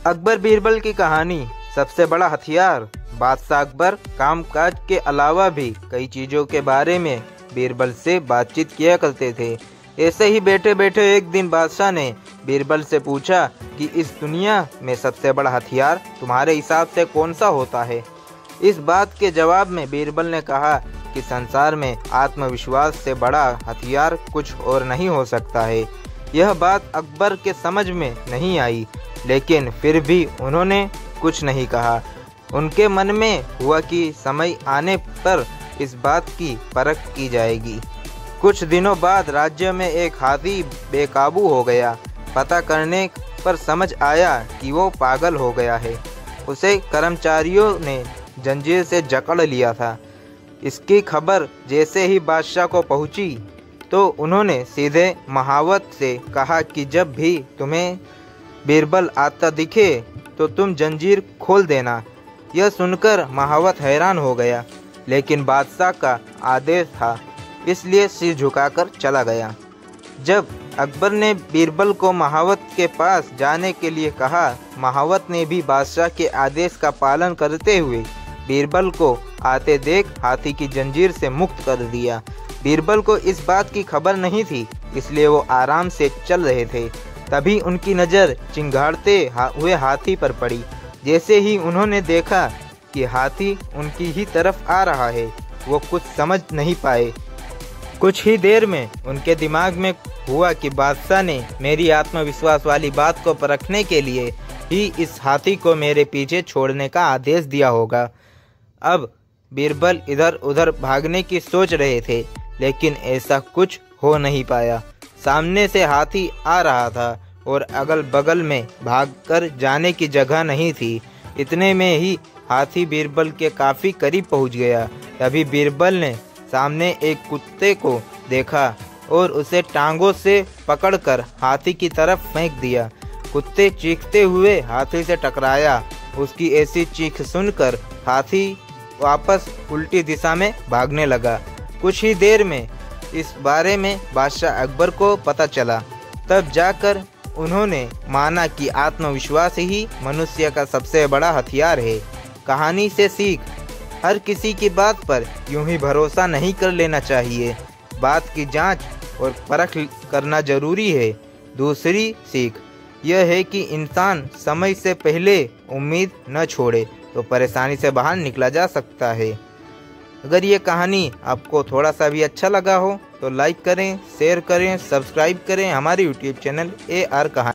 अकबर बीरबल की कहानी। सबसे बड़ा हथियार। बादशाह अकबर कामकाज के अलावा भी कई चीज़ों के बारे में बीरबल से बातचीत किया करते थे। ऐसे ही बैठे बैठे एक दिन बादशाह ने बीरबल से पूछा कि इस दुनिया में सबसे बड़ा हथियार तुम्हारे हिसाब से कौन सा होता है। इस बात के जवाब में बीरबल ने कहा कि संसार में आत्मविश्वास से बड़ा हथियार कुछ और नहीं हो सकता है। यह बात अकबर के समझ में नहीं आई, लेकिन फिर भी उन्होंने कुछ नहीं कहा। उनके मन में हुआ कि समय आने पर इस बात की परख की जाएगी। कुछ दिनों बाद राज्य में एक हाथी बेकाबू हो गया। पता करने पर समझ आया कि वो पागल हो गया है। उसे कर्मचारियों ने जंजीर से जकड़ लिया था। इसकी खबर जैसे ही बादशाह को पहुंची तो उन्होंने सीधे महावत से कहा कि जब भी तुम्हें बीरबल आता दिखे तो तुम जंजीर खोल देना। यह सुनकर महावत हैरान हो गया, लेकिन बादशाह का आदेश था, इसलिए सिर झुकाकर चला गया। जब अकबर ने बीरबल को महावत के पास जाने के लिए कहा, महावत ने भी बादशाह के आदेश का पालन करते हुए बीरबल को आते देख हाथी की जंजीर से मुक्त कर दिया। बीरबल को इस बात की खबर नहीं थी, इसलिए वो आराम से चल रहे थे। तभी उनकी नज़र चिंगाड़ते हुए हाथी पर पड़ी। जैसे ही उन्होंने देखा कि हाथी उनकी ही तरफ आ रहा है, वो कुछ समझ नहीं पाए। कुछ ही देर में उनके दिमाग में हुआ कि बादशाह ने मेरी आत्मविश्वास वाली बात को परखने के लिए ही इस हाथी को मेरे पीछे छोड़ने का आदेश दिया होगा। अब बीरबल इधर उधर भागने की सोच रहे थे, लेकिन ऐसा कुछ हो नहीं पाया। सामने से हाथी आ रहा था और अगल बगल में भागकर जाने की जगह नहीं थी। इतने में ही हाथी बीरबल के काफ़ी करीब पहुंच गया। तभी बीरबल ने सामने एक कुत्ते को देखा और उसे टांगों से पकड़कर हाथी की तरफ फेंक दिया। कुत्ते चीखते हुए हाथी से टकराया। उसकी ऐसी चीख सुनकर हाथी वापस उल्टी दिशा में भागने लगा। कुछ ही देर में इस बारे में बादशाह अकबर को पता चला। तब जाकर उन्होंने माना कि आत्मविश्वास ही मनुष्य का सबसे बड़ा हथियार है। कहानी से सीख। हर किसी की बात पर यूं ही भरोसा नहीं कर लेना चाहिए। बात की जांच और परख करना जरूरी है। दूसरी सीख यह है कि इंसान समय से पहले उम्मीद न छोड़े तो परेशानी से बाहर निकला जा सकता है। अगर ये कहानी आपको थोड़ा सा भी अच्छा लगा हो तो लाइक करें, शेयर करें, सब्सक्राइब करें हमारे यूट्यूब चैनल AR कहानी।